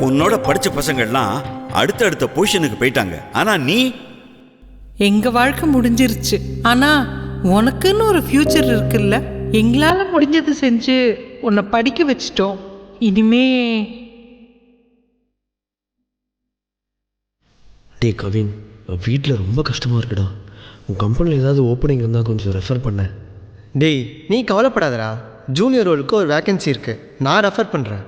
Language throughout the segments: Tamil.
உன்னோட படிச்ச பசங்கள்லாம் அடுத்தடுத்த பொசிஷனுக்கு போயிட்டாங்க. ஆனா நீ எங்க வாழ்க்கை முடிஞ்சிருச்சு. ஆனா உனக்குன்னு ஒரு ஃபியூச்சர் இருக்குல்ல. எங்களால முடிஞ்சது செஞ்சு உன்னை படிக்க வச்சிட்டோம். இனிமே டே கவின், வீட்டில் ரொம்ப கஷ்டமாக இருக்குடா. உன் கம்பெனியில் ஏதாவது ஓப்பனிங் இருந்தால் கொஞ்சம் ரெஃபர் பண்ண. டேய் நீ கவலைப்படாதடா, ஜூனியர் ரோலுக்கு ஒரு வேக்கன்சி இருக்குது, நான் ரெஃபர் பண்ணுறேன்.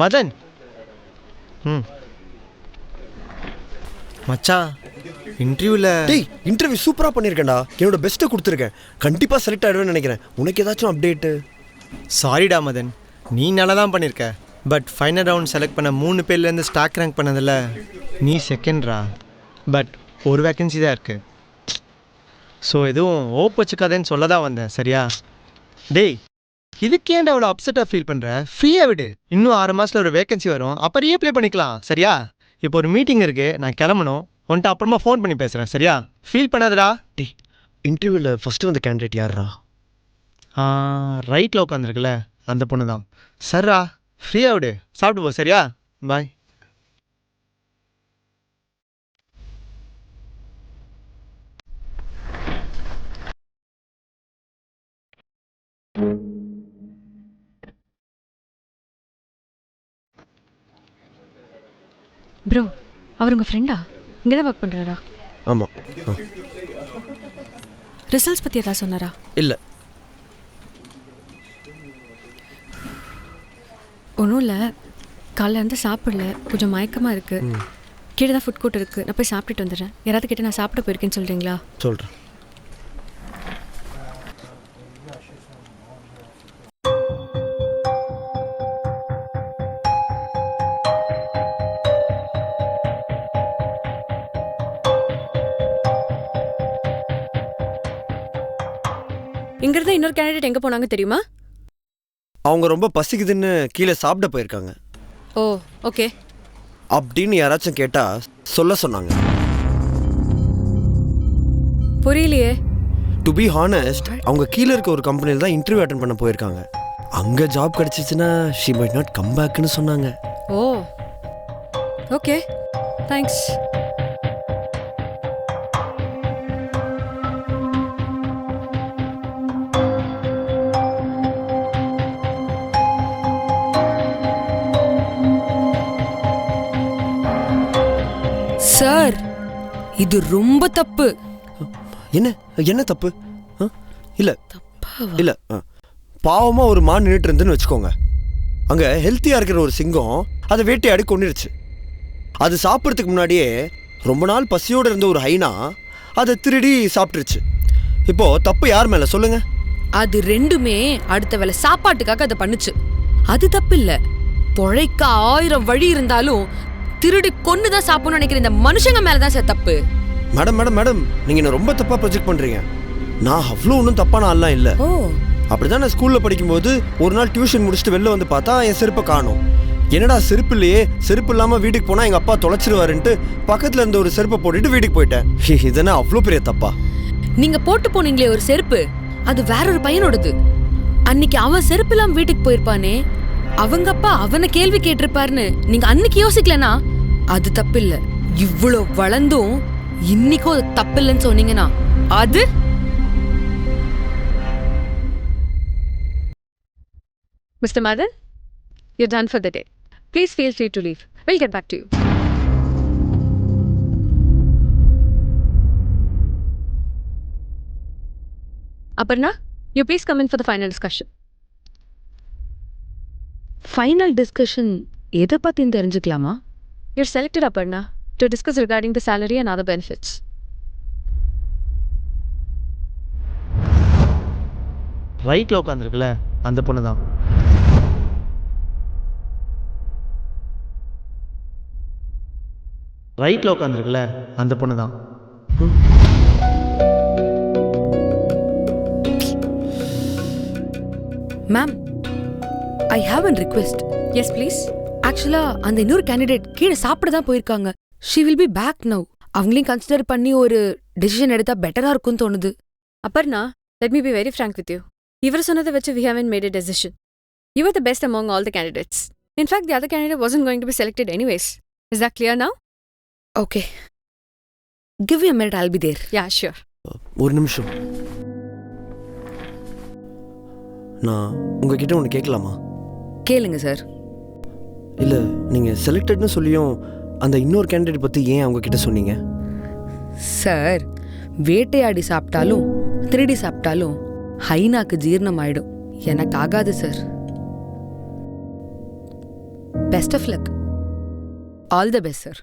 மதன். மச்சான் இன்டர்வியூவில் டேய் இன்டர்வியூ சூப்பராக பண்ணியிருக்கேன்டா. என்னோட பெஸ்ட்டை கொடுத்துருக்கேன். கண்டிப்பாக செலக்ட் ஆகிடுவேன்னு நினைக்கிறேன். உனக்கு ஏதாச்சும் அப்டேட்டு? சாரிடா மதன், நீ நல்லா தான் பண்ணியிருக்க. பட் ஃபைனல் ரவுண்ட் செலக்ட் பண்ண 3 பேர்லேருந்து ஸ்டாக் ரேங்க் பண்ணதில் நீ செகண்ட்ரா. பட் ஒரு வேக்கன்சி தான் இருக்குது. ஸோ எதுவும் ஓப் வச்சுக்காதேன்னு சொல்ல தான் வந்தேன், சரியா? டேய் இதுக்கேண்டா அவ்வளோ அப்செட்டாக ஃபீல் பண்ணுற? ஃப்ரீயாக விடு. இன்னும் 6 மாதத்தில் ஒரு வேக்கன்சி வரும், அப்போ ரீஅப்ளை பண்ணிக்கலாம், சரியா? இப்போ ஒரு மீட்டிங் இருக்குது, நான் கிளம்பணும். உன்ட்டு அப்புறமா ஃபோன் பண்ணி பேசுகிறேன், சரியா? ஃபீல் பண்ணாதடா. டே இன்டர்வியூவில் ஃபஸ்ட்டு வந்த கேண்டிடேட் யாரா? ரைட்டில் உட்காந்துருக்குல்ல, அந்த பொண்ணு தான். சர்ரா, ஃப்ரீயாக விடு, சாப்பிட்டு போ, சரியா? பாய். ப்ரோ, அவர் உங்கள் ஃப்ரெண்டா? இங்கே தான் ஒர்க் பண்ணுறாரா? ஆமாம். ரிசல்ட்ஸ் பற்றி எதாவது சொன்னாரா? இல்லை. ஒன்றும் இல்லை, காலைல இருந்து சாப்பிடல, கொஞ்சம் மயக்கமாக இருக்குது. கீழே தான் ஃபுட் கோர்ட் இருக்குது, நான் போய் சாப்பிட்டுட்டு வந்துடுறேன். யாராவது கிட்ட நான் சாப்பிட போயிருக்கேன்னு சொல்கிறீங்களா? சொல்கிறேன். இங்கிருந்து இன்னொரு கேண்டிடேட் எங்கே போனாங்க தெரியுமா? அவங்க ரொம்ப பசிக்குதுன்னு கீழே சாப்பிட போயிருக்காங்க. ஓ ஓகே. அப்படின்னு யாராச்சும் கேட்டால் சொல்ல சொன்னாங்க. புரியலையே. டு பி ஹானஸ்ட், அவங்க கீழே இருக்க ஒரு கம்பெனியில் தான் இன்டர்வியூ அட்டன் பண்ண போயிருக்காங்க. அங்கே ஜாப் கிடச்சிச்சின்னா ஷி மைட் நாட் கம் பேக்னு சொன்னாங்க. Oh okay, thanks. சார், இது ரொம்ப தப்பு. என்ன என்ன தப்பு? இல்லை இல்லை, பாவமாக ஒரு மான் நின்றுட்டு இருந்துன்னு வச்சுக்கோங்க. அங்கே ஹெல்த்தியாக இருக்கிற ஒரு சிங்கம் அதை வேட்டையாடி கொண்டுருச்சு. அது சாப்பிட்றதுக்கு முன்னாடியே ரொம்ப நாள் பசியோடு இருந்த ஒரு ஹைனா அதை திருடி சாப்பிட்டுருச்சு. இப்போது தப்பு யார் மேலே சொல்லுங்க? அது ரெண்டுமே அடுத்த வேளை சாப்பாட்டுக்காக அதை பண்ணுச்சு. அது தப்பு இல்லை. பொழைக்க 1000 வழி இருந்தாலும் திருடி கொன்னுதான் சாப்பிடணும்னு நினைக்கிற இந்த மனுஷங்க மேலதான் சார் தப்பு. மேடம் மேடம் மேடம், நீங்கள் என்ன ரொம்ப தப்பாக ப்ரொஜெக்ட் பண்ணுறீங்க. நான் அவ்வளோ ஒன்றும் தப்பான ஆள்லாம் இல்லை. ஓ, அப்படிதான் நான் ஸ்கூலில் படிக்கும்போது ஒரு நாள் டியூஷன் முடிச்சுட்டு வெளில வந்து பார்த்தா என் செருப்பை காணும். என்னடா செருப்பு இல்லையே, செருப்பு இல்லாமல் வீட்டுக்கு போனால் எங்கள் அப்பா தொலைச்சிருவாருன்ட்டு பக்கத்தில் இருந்த ஒரு செருப்பை போட்டுட்டு வீட்டுக்கு போயிட்டேன். இதென்ன அவ்வளோ பெரிய தப்பா? நீங்க போட்டு போனீங்களே ஒரு செருப்பு, அது வேற ஒரு பையனோடது. அன்னைக்கு அவன் செருப்பு இல்லாம வீட்டுக்கு போயிருப்பானே, அவங்க அப்பா அவனை கேள்வி கேட்டிருப்பாருன்னு நீங்க அன்னைக்கு யோசிக்கலனா அது தப்பு இல்ல. இவ்வளோ வளர்ந்தும் இன்னைக்கும் அது தப்பு இல்லைன்னு சொன்னீங்கன்னா அது Mr. Madan, you're done for the day. Please feel free to leave. We'll get back to you. Aparna, you please come in for the final discussion. Final discussion எதை பத்தின்னு தெரிஞ்சுக்கலாமா? You're selected, Aparna, to discuss regarding the salary and other benefits. ரைட்டில் உட்காந்துருக்குல்ல, அந்த பொண்ணு தான். ரைட்டில் உட்காந்துருக்குல்ல, அந்த பொண்ணு தான். Ma'am, I have an request. Yes, please. ஆக்சுவலா அந்த இன்னொரு கேண்டிடேட் கீழே சாப்பிட தான் போயிருக்காங்க. She will be back now. அவங்களையும் கன்சிடர் பண்ணி ஒரு டெசிஷன் எடுத்தா பெட்டரா இருக்கும்னு தோணுது. Aparna, let me be very frank with you. இவர் சொன்னதை வச்சு we haven't made a decision. You were the best among all the candidates. In fact the other candidate wasn't going to be selected anyways. Is that clear now? Okay, give you a minute, I'll be there. Yeah sure. ஒரு நிமிஷம், நான் உங்ககிட்ட ஒன்று கேட்கலாமா? கேளுங்க சார். இல்லை, நீங்கள் செலக்டட்னு சொல்லியும் அந்த இன்னொரு கேண்டிடேட் பற்றி ஏன் அவங்கக்கிட்ட சொன்னீங்க? சார், வேட்டையாடி சாப்பிட்டாலும் திருடி சாப்பிட்டாலும் ஹைனாக்கு ஜீரணம் ஆயிடும், எனக்கு ஆகாது sir. Best of luck. All the best sir.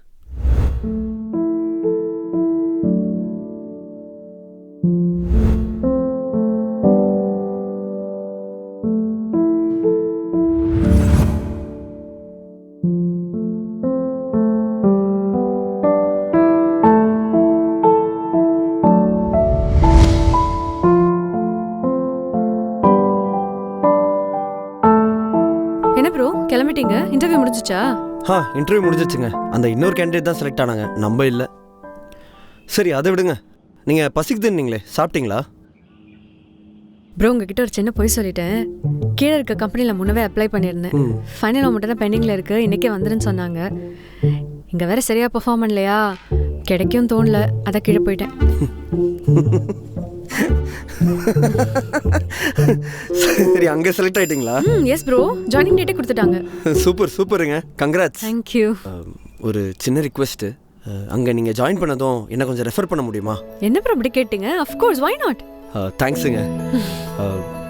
என்ன ப்ரோ கிளம்பிட்டீங்க? இன்டர்வியூ முடிஞ்சிச்சா? இன்டர்வியூ முடிஞ்சிச்சுங்க. அந்த இன்னொரு கேண்டிடேட் தான் செலக்ட் ஆனாங்க, நம்ம இல்லை. சரி, அதை விடுங்க. நீங்கள் பசிக்குதுன்னீங்களே, சாப்பிட்டீங்களா? ப்ரோ உங்ககிட்ட ஒரு சின்ன பொய் சொல்லிட்டேன். கீழே இருக்க கம்பெனியில் முன்னவே அப்ளை பண்ணியிருந்தேன். ஃபைனல் மட்டும் தான் பெண்டிங்கில் இருக்குது, இன்றைக்கே வந்துருன்னு சொன்னாங்க. இங்கே வேறு சரியாக பெர்ஃபார்ம் பண்ணலையா, கிடைக்கும் தோணல, அதை கீழே போயிட்டேன். சரி, அங்கே செலக்ட் ஆகிட்டீங்களா? எஸ் ப்ரோ, ஜாயினிங் டேட்டே கொடுத்துட்டாங்க. சூப்பருங்க, கங்க்ராட்ஸ். தேங்க்யூ. ஒரு சின்ன ரிக்வெஸ்ட்டு, அங்கே நீங்கள் ஜாயின் பண்ணதும் என்ன கொஞ்சம் ரெஃபர் பண்ண முடியுமா? என்ன ப்ரோ அப்படி கேட்டீங்க? Of course, why not. தேங்க்ஸுங்க.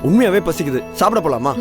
உண்மையாகவே பசிக்குது, சாப்பிட போகலாமா?